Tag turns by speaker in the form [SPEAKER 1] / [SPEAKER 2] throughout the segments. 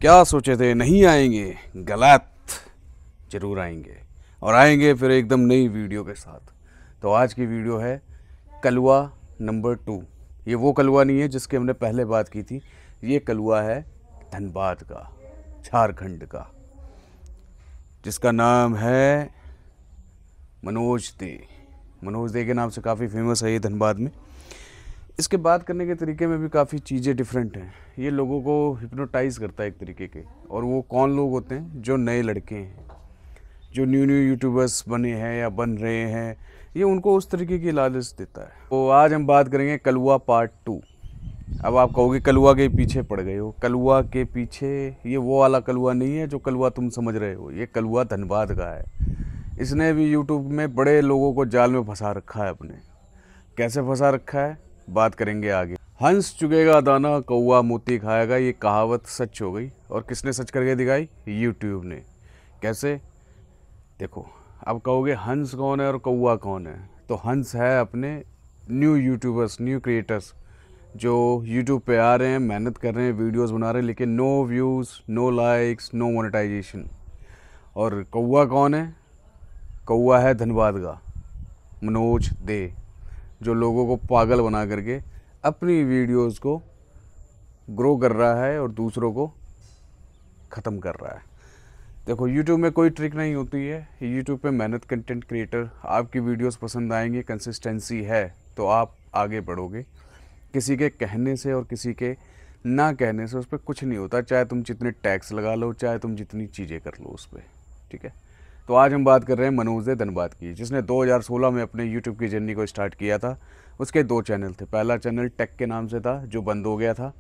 [SPEAKER 1] क्या सोचे थे नहीं आएंगे, गलत, ज़रूर आएंगे और आएंगे फिर एकदम नई वीडियो के साथ। तो आज की वीडियो है कलवा नंबर 2। ये वो कलवा नहीं है जिसकी हमने पहले बात की थी, ये कलवा है धनबाद का, झारखंड का, जिसका नाम है मनोज दे। मनोज दे के नाम से काफ़ी फेमस है ये धनबाद में। इसके बात करने के तरीके में भी काफ़ी चीज़ें डिफरेंट हैं। ये लोगों को हिप्नोटाइज़ करता है एक तरीके के। और वो कौन लोग होते हैं? जो नए लड़के हैं, जो न्यू यूट्यूबर्स बने हैं या बन रहे हैं, ये उनको उस तरीके की लालच देता है। तो आज हम बात करेंगे कलवा पार्ट 2। अब आप कहोगे कलवा के पीछे पड़ गए हो। कलवा के पीछे ये वो वाला कलवा नहीं है जो कलवा तुम समझ रहे हो। ये कलवा धनबाद का है। इसने भी यूट्यूब में बड़े लोगों को जाल में फंसा रखा है अपने। कैसे फंसा रखा है बात करेंगे आगे। हंस चुगेगा दाना, कौवा मोती खाएगा, ये कहावत सच हो गई। और किसने सच करके दिखाई? यूट्यूब ने। कैसे? देखो, अब कहोगे हंस कौन है और कौवा कौन है? तो हंस है अपने न्यू यूट्यूबर्स, न्यू क्रिएटर्स जो यूट्यूब पे आ रहे हैं, मेहनत कर रहे हैं, वीडियोस बना रहे हैं, लेकिन no views, no likes, no monetization. और कौवा कौन है? कौवा है धनबाद का मनोज दे, जो लोगों को पागल बना करके अपनी वीडियोस को ग्रो कर रहा है और दूसरों को ख़त्म कर रहा है। देखो, यूट्यूब में कोई ट्रिक नहीं होती है। यूट्यूब पे मेहनत कंटेंट क्रिएटर, आपकी वीडियोस पसंद आएंगे, कंसिस्टेंसी है तो आप आगे बढ़ोगे। किसी के कहने से और किसी के ना कहने से उस पर कुछ नहीं होता, चाहे तुम जितने टैक्स लगा लो, चाहे तुम जितनी चीज़ें कर लो उस पर। ठीक है, तो आज हम बात कर रहे हैं मनोज दे धनबाद की, जिसने 2016 में अपने यूट्यूब की जर्नी को स्टार्ट किया था। उसके 2 चैनल थे। पहला चैनल टेक के नाम से था, जो बंद हो गया था,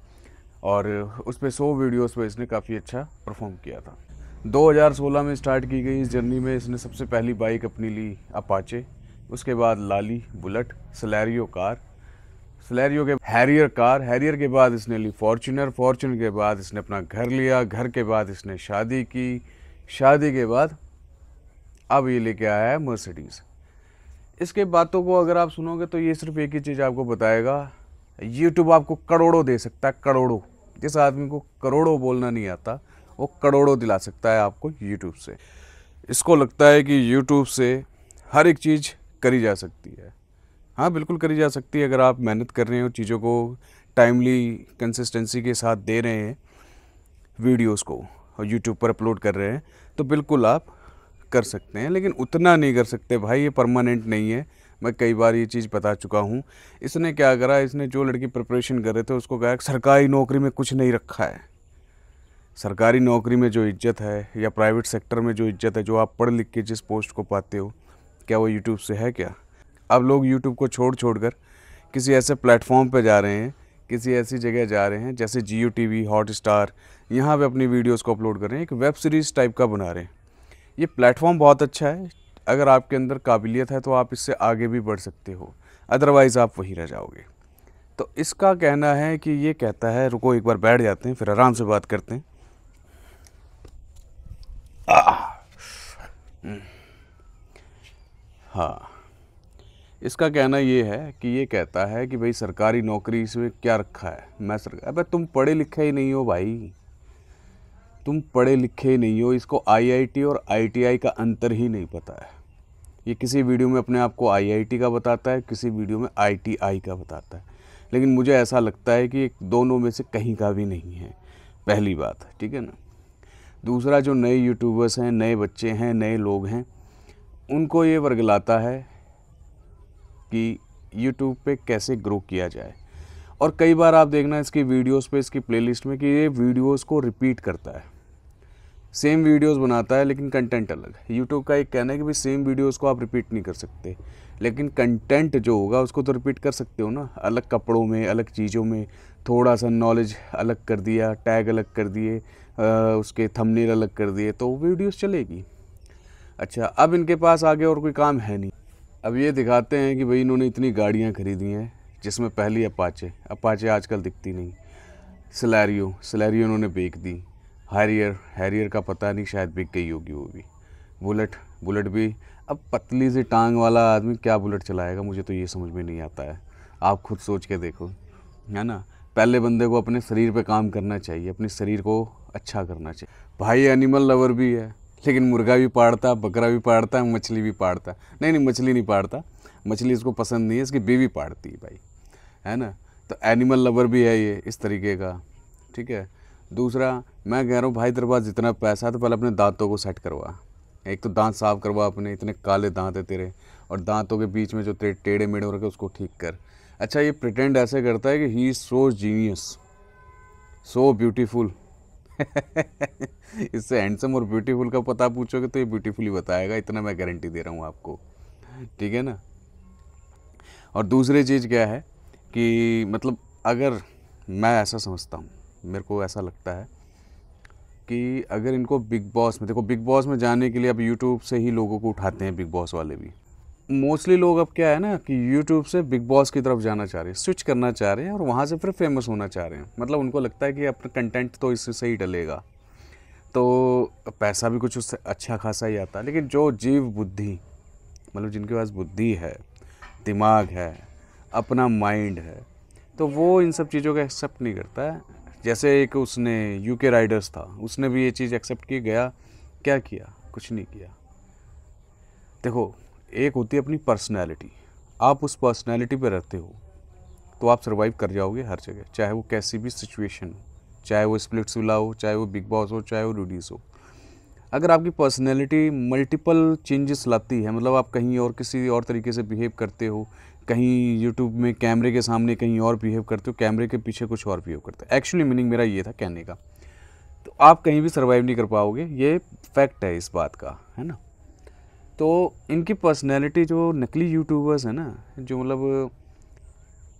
[SPEAKER 1] और उस पर 100 वीडियोस पे इसने काफ़ी अच्छा परफॉर्म किया था। 2016 में स्टार्ट की गई इस जर्नी में इसने सबसे पहली बाइक अपनी ली अपाचे, उसके बाद लाली, बुलेट, सलेरियो कार, सलेरियो के हैरियर कार, हैरियर के बाद इसने ली फॉर्च्यूनर, फॉर्च्यूनर के बाद इसने अपना घर लिया, घर के बाद इसने शादी की, शादी के बाद अब ये लेके आया है मर्सिडीज़। इसके बातों को अगर आप सुनोगे तो ये सिर्फ एक ही चीज़ आपको बताएगा, यूट्यूब आपको करोड़ों दे सकता है, करोड़ों। जिस आदमी को करोड़ों बोलना नहीं आता, वो करोड़ों दिला सकता है आपको यूट्यूब से। इसको लगता है कि यूट्यूब से हर एक चीज़ करी जा सकती है। हाँ, बिल्कुल करी जा सकती है। अगर आप मेहनत कर रहे हो, चीज़ों को टाइमली कंसिस्टेंसी के साथ दे रहे हैं, वीडियोस को और यूट्यूब पर अपलोड कर रहे हैं, तो बिल्कुल आप कर सकते हैं। लेकिन उतना नहीं कर सकते भाई, ये परमानेंट नहीं है। मैं कई बार ये चीज़ बता चुका हूँ। इसने क्या करा, इसने जो लड़की प्रिपरेशन कर रहे थे उसको कहा सरकारी नौकरी में कुछ नहीं रखा है। सरकारी नौकरी में जो इज्जत है या प्राइवेट सेक्टर में जो इज्जत है, जो आप पढ़ लिख के जिस पोस्ट को पाते हो, क्या वो यूट्यूब से है क्या? अब लोग यूट्यूब को छोड़ कर किसी ऐसे प्लेटफॉर्म पे जा रहे हैं, किसी ऐसी जगह जा रहे हैं जैसे जियो टीवी, हॉटस्टार, यहाँ पे अपनी वीडियोस को अपलोड कर रहे हैं, एक वेब सीरीज़ टाइप का बना रहे हैं। ये प्लेटफॉर्म बहुत अच्छा है। अगर आपके अंदर काबिलियत है तो आप इससे आगे भी बढ़ सकते हो, अदरवाइज़ आप वहीं रह जाओगे। तो इसका कहना है कि ये कहता है, रुको एक बार बैठ जाते हैं फिर आराम से बात करते हैं। हाँ, इसका कहना ये है कि ये कहता है कि भाई सरकारी नौकरी इसमें क्या रखा है। मैं सरकार, अबे तुम पढ़े लिखे ही नहीं हो भाई, तुम पढ़े लिखे ही नहीं हो। इसको आईआईटी और आईटीआई का अंतर ही नहीं पता है। ये किसी वीडियो में अपने आप को आईआईटी का बताता है, किसी वीडियो में आईटीआई का बताता है, लेकिन मुझे ऐसा लगता है कि दोनों में से कहीं का भी नहीं है, पहली बात। ठीक है ना। दूसरा, जो नए यूट्यूबर्स हैं, नए बच्चे हैं, नए लोग हैं, उनको ये वर्गलाता है कि यूट्यूब पे कैसे ग्रो किया जाए। और कई बार आप देखना इसकी वीडियोस पे, इसकी प्लेलिस्ट में, कि ये वीडियोस को रिपीट करता है, सेम वीडियोस बनाता है लेकिन कंटेंट अलग। यूट्यूब का एक कहना है कि भाई सेम वीडियोस को आप रिपीट नहीं कर सकते, लेकिन कंटेंट जो होगा उसको तो रिपीट कर सकते हो ना। अलग कपड़ों में, अलग चीज़ों में, थोड़ा सा नॉलेज अलग कर दिया, टैग अलग कर दिए, उसके थंबनेल अलग कर दिए, तो वीडियोस चलेगी। अच्छा, अब इनके पास आगे और कोई काम है नहीं। अब ये दिखाते हैं कि भाई इन्होंने इतनी गाड़ियाँ खरीदी हैं, जिसमें पहली अपाचे, अपाचे आजकल दिखती नहीं, सलेरियो, सलेरियो इन्होंने बेच दी, हैरियर, हैरियर का पता नहीं, शायद बिक गई होगी वो भी, बुलेट, बुलेट भी। अब पतली सी टांग वाला आदमी क्या बुलेट चलाएगा, मुझे तो ये समझ में नहीं आता है। आप खुद सोच के देखो, है ना। पहले बंदे को अपने शरीर पे काम करना चाहिए, अपने शरीर को अच्छा करना चाहिए। भाई एनिमल लवर भी है, लेकिन मुर्गा भी पाड़ता, बकरा भी पाड़ता है, मछली भी पाड़ता। नहीं, मछली नहीं पाड़ता, मछली इसको पसंद नहीं है, इसकी बीवी पाड़ती है भाई, है ना। तो एनिमल लवर भी है ये इस तरीके का, ठीक है। दूसरा मैं कह रहा हूँ भाई, तेरे पास जितना पैसा है तो पहले अपने दांतों को सेट करवा। एक तो दांत साफ करवा अपने, इतने काले दांत है तेरे, और दांतों के बीच में जो टेढ़े मेढ़े हो रखे उसको ठीक कर। अच्छा, ये प्रिटेंड ऐसे करता है कि he is so genius, so beautiful. इससे हैंडसम और ब्यूटीफुल का पता पूछोगे तो ये ब्यूटीफुल ही बताएगा, इतना मैं गारंटी दे रहा हूँ आपको, ठीक है ना। और दूसरी चीज़ क्या है कि मतलब अगर मैं ऐसा समझता हूँ, मेरे को ऐसा लगता है कि अगर इनको बिग बॉस में, देखो बिग बॉस में जाने के लिए अब यूट्यूब से ही लोगों को उठाते हैं, बिग बॉस वाले भी मोस्टली लोग। अब क्या है ना कि यूट्यूब से बिग बॉस की तरफ जाना चाह रहे हैं, स्विच करना चाह रहे हैं, और वहाँ से फिर फेमस होना चाह रहे हैं। मतलब उनको लगता है कि अपना कंटेंट तो इससे ही डलेगा, तो पैसा भी कुछ उससे अच्छा खासा ही आता है। लेकिन जो जीव बुद्धि, मतलब जिनके पास बुद्धि है, दिमाग है, अपना माइंड है, तो वो इन सब चीज़ों का एक्सेप्ट नहीं करता है। जैसे एक उसने यूके राइडर्स था, उसने भी ये चीज़ एक्सेप्ट की, गया क्या किया, कुछ नहीं किया। देखो, एक होती है अपनी पर्सनैलिटी, आप उस पर्सनैलिटी पे रहते हो तो आप सर्वाइव कर जाओगे हर जगह, चाहे वो कैसी भी सिचुएशन हो, चाहे वो स्प्लिट्सविला हो, चाहे वो बिग बॉस हो, चाहे वो रूडीज हो। अगर आपकी पर्सनैलिटी मल्टीपल चेंजेस लाती है, मतलब आप कहीं और किसी और तरीके से बिहेव करते हो, कहीं यूट्यूब में कैमरे के सामने कहीं और बिहेव करते हो, कैमरे के पीछे कुछ और बिहेव करते हो, एक्चुअली मीनिंग मेरा ये था कहने का, तो आप कहीं भी सर्वाइव नहीं कर पाओगे, ये फैक्ट है इस बात का, है ना। तो इनकी पर्सनैलिटी, जो नकली यूट्यूबर्स हैं ना, जो मतलब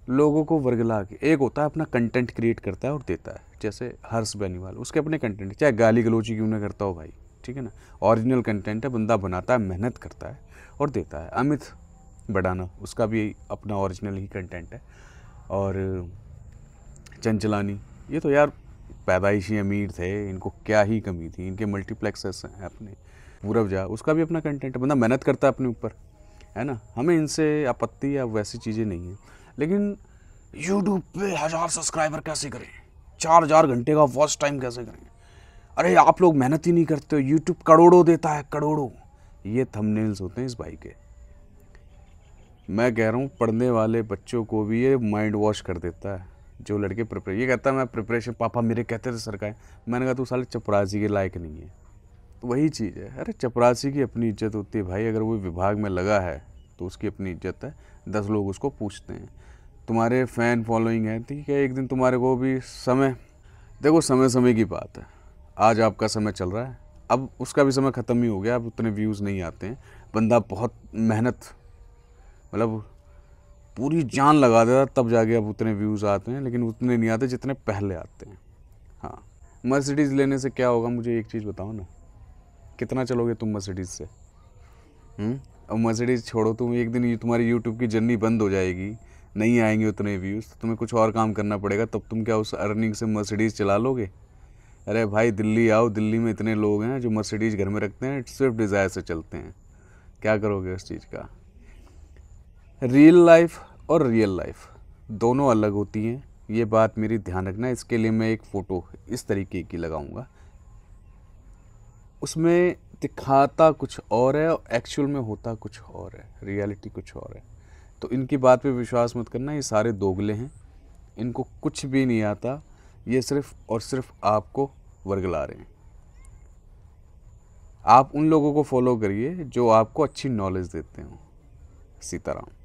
[SPEAKER 1] लोगों को वर्गला के, एक होता है अपना कंटेंट क्रिएट करता है और देता है, जैसे हर्ष बेनीवाल, उसके अपने कंटेंट, चाहे गाली गलोची क्यों ना करता हो भाई, ठीक है ना, ओरिजिनल कंटेंट है, बंदा बनाता है, मेहनत करता है और देता है। अमित बड़ाना, उसका भी अपना ओरिजिनल ही कंटेंट है। और चंचलानी, ये तो यार पैदाइशी अमीर थे, इनको क्या ही कमी थी, इनके मल्टीप्लेक्सेस हैं अपने। पूरब जा, उसका भी अपना कंटेंट है, बंदा मेहनत करता है अपने ऊपर, है ना। हमें इनसे आपत्ति या वैसी चीज़ें नहीं है। लेकिन यूट्यूब पे 1000 सब्सक्राइबर कैसे करें, 4000 घंटे का वॉच टाइम कैसे करें, अरे आप लोग मेहनत ही नहीं करते हो, यूट्यूब करोड़ों देता है, करोड़ों। ये थंबनेल्स होते हैं इस भाई के। मैं कह रहा हूँ पढ़ने वाले बच्चों को भी ये माइंड वॉश कर देता है। जो लड़के प्रिपरेशन, ये कहता है मैं प्रिपरेशन, पापा मेरे कहते थे सरकार, मैंने कहा तू साले चपरासी के लायक नहीं है। तो वही चीज़ है, अरे चपरासी की अपनी इज्जत होती है भाई, अगर वो विभाग में लगा है तो उसकी अपनी इज्जत है, 10 लोग उसको पूछते हैं, तुम्हारे फ़ैन फॉलोइंग है, ठीक है, एक दिन तुम्हारे को भी समय, देखो समय समय की बात है, आज आपका समय चल रहा है, अब उसका भी समय ख़त्म ही हो गया, अब उतने व्यूज़ नहीं आते हैं। बंदा बहुत मेहनत, मतलब पूरी जान लगा देता तब जाके अब उतने व्यूज़ आते हैं, लेकिन उतने नहीं आते जितने पहले आते हैं। हाँ, मर्सिडीज़ लेने से क्या होगा, मुझे एक चीज़ बताओ ना, कितना चलोगे तुम मर्सिडीज़ से? अब मर्सिडीज़ छोड़ो, तुम एक दिन तुम्हारी यूट्यूब की जर्नी बंद हो जाएगी, नहीं आएंगे उतने व्यूज़, तो तुम्हें कुछ और काम करना पड़ेगा, तब तुम क्या उस अर्निंग से मर्सिडीज़ चला लोगे? अरे भाई दिल्ली आओ, दिल्ली में इतने लोग हैं जो मर्सिडीज़ घर में रखते हैं, स्विफ्ट डिज़ायर से चलते हैं, क्या करोगे उस चीज़ का? रियल लाइफ और रियल लाइफ दोनों अलग होती हैं, ये बात मेरी ध्यान रखना। इसके लिए मैं एक फ़ोटो इस तरीके की लगाऊंगा, उसमें दिखाता कुछ और है और एक्चुअल में होता कुछ और है, रियलिटी कुछ और है। तो इनकी बात पे विश्वास मत करना, ये सारे दोगले हैं, इनको कुछ भी नहीं आता, ये सिर्फ और सिर्फ आपको वर्गला रहे हैं। आप उन लोगों को फॉलो करिए जो आपको अच्छी नॉलेज देते हो। सीताराम।